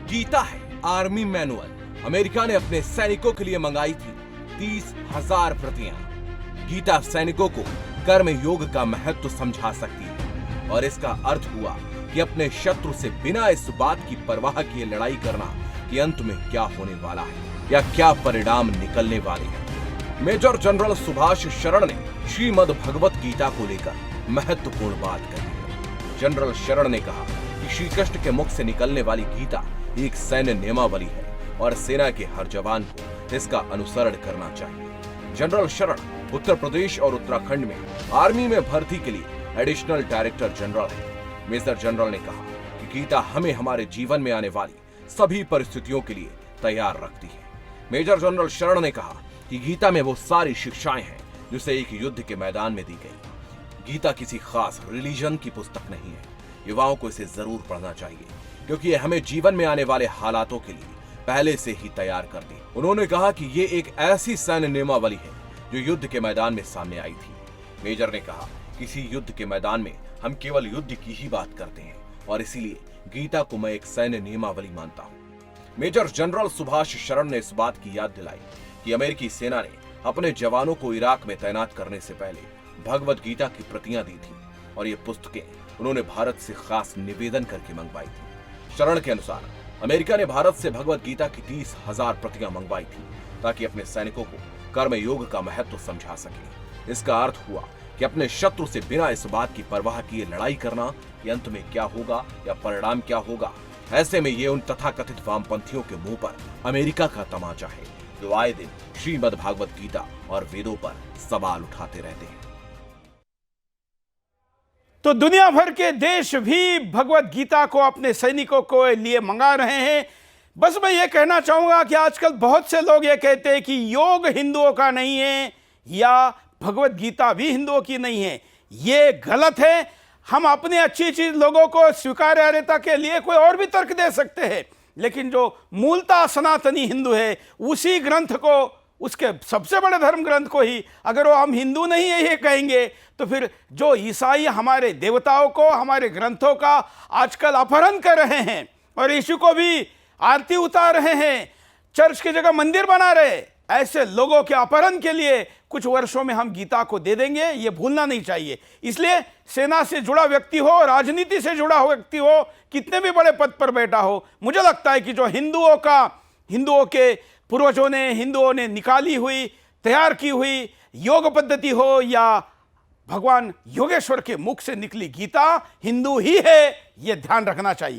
गीता है army manual. America ने अपने सैनिकों के लिए मंगाई थी 30,000 प्रतियां। गीता सैनिकों को कर्म योग का महत्व समझा सकती है और इसका अर्थ हुआ कि अपने शत्रु से बिना इस बात की परवाह किए लड़ाई करना कि अंत में क्या होने वाला है या क्या परिणाम निकलने वाले हैं। मेजर जनरल सुभाष शरण ने श्रीमद् भगवत गीता को लेकर महत्वपूर्ण बात कही। जनरल शरण ने कहा कि श्री कृष्ण के मुख से निकलने वाली गीता एक सैन्य नियमावली है और सेना के हर जवान को इसका अनुसरण करना चाहिए। जनरल शरण उत्तर प्रदेश और उत्तराखंड में आर्मी में भर्ती के लिए एडिशनल डायरेक्टर जनरल है। मेजर जनरल ने कहा कि गीता हमें हमारे जीवन में आने वाली सभी परिस्थितियों के लिए तैयार रखती है। मेजर जनरल शरण ने कहा कि गीता में वो सारी शिक्षाएं हैं जिसे एक युद्ध के मैदान में दी गई। गीता किसी खास रिलीजन की पुस्तक नहीं है। युवाओं को इसे जरूर पढ़ना चाहिए क्योंकि ये हमें जीवन में आने वाले हालातों के लिए पहले से ही तैयार कर दी। उन्होंने कहा कि ये एक ऐसी सैन्य नियमावली है जो युद्ध के मैदान में सामने आई थी। मेजर ने कहा किसी युद्ध के मैदान में हम केवल युद्ध की ही बात करते हैं और इसीलिए गीता को मैं एक सैन्य नियमावली मानता हूँ। मेजर जनरल सुभाष शरण ने इस बात की याद दिलाई कि अमेरिकी सेना ने अपने जवानों को इराक में तैनात करने से पहले भगवत गीता की प्रतियां दी थी और ये पुस्तकें उन्होंने भारत से खास निवेदन करके मंगवाई थी। शरण के अनुसार अमेरिका ने भारत से भगवत गीता की 30,000 प्रतियां मंगवाई थी ताकि अपने सैनिकों को कर्म योग का महत्व समझा सके। इसका अर्थ हुआ कि अपने शत्रु से बिना इस बात की परवाह किए लड़ाई करना कि अंत में क्या होगा या परिणाम क्या होगा। ऐसे में ये उन तथाकथित वामपंथियों के मुंह पर अमेरिका का तमाचा है जो आए दिन श्रीमद् भागवत गीता और वेदों पर सवाल उठाते रहते हैं। तो दुनिया भर के देश भी भगवत गीता को अपने सैनिकों को लिए मंगा रहे हैं। बस मैं ये कहना चाहूंगा कि आजकल बहुत से लोग ये कहते हैं कि योग हिंदुओं का नहीं है या भगवत गीता भी हिंदुओं की नहीं है। ये गलत है। हम अपनी अच्छी चीज लोगों को स्वीकार्यता के लिए कोई और भी तर्क दे सकते हैं, लेकिन जो मूलतः सनातनी हिंदू है उसी ग्रंथ को, उसके सबसे बड़े धर्म ग्रंथ को ही अगर वो हम हिंदू नहीं है ये कहेंगे तो फिर जो ईसाई हमारे देवताओं को, हमारे ग्रंथों का आजकल अपहरण कर रहे हैं और यीशु को भी आरती उतार रहे हैं, चर्च की जगह मंदिर बना रहे, ऐसे लोगों के अपहरण के लिए कुछ वर्षों में हम गीता को दे देंगे, ये भूलना नहीं चाहिए। इसलिए सेना से जुड़ा व्यक्ति हो, राजनीति से जुड़ा हुआ व्यक्ति हो, कितने भी बड़े पद पर बैठा हो, मुझे लगता है कि जो हिंदुओं के पूर्वजों ने, हिंदुओं ने निकाली हुई, तैयार की हुई योग पद्धति हो या भगवान योगेश्वर के मुख से निकली गीता हिंदू ही है, यह ध्यान रखना चाहिए।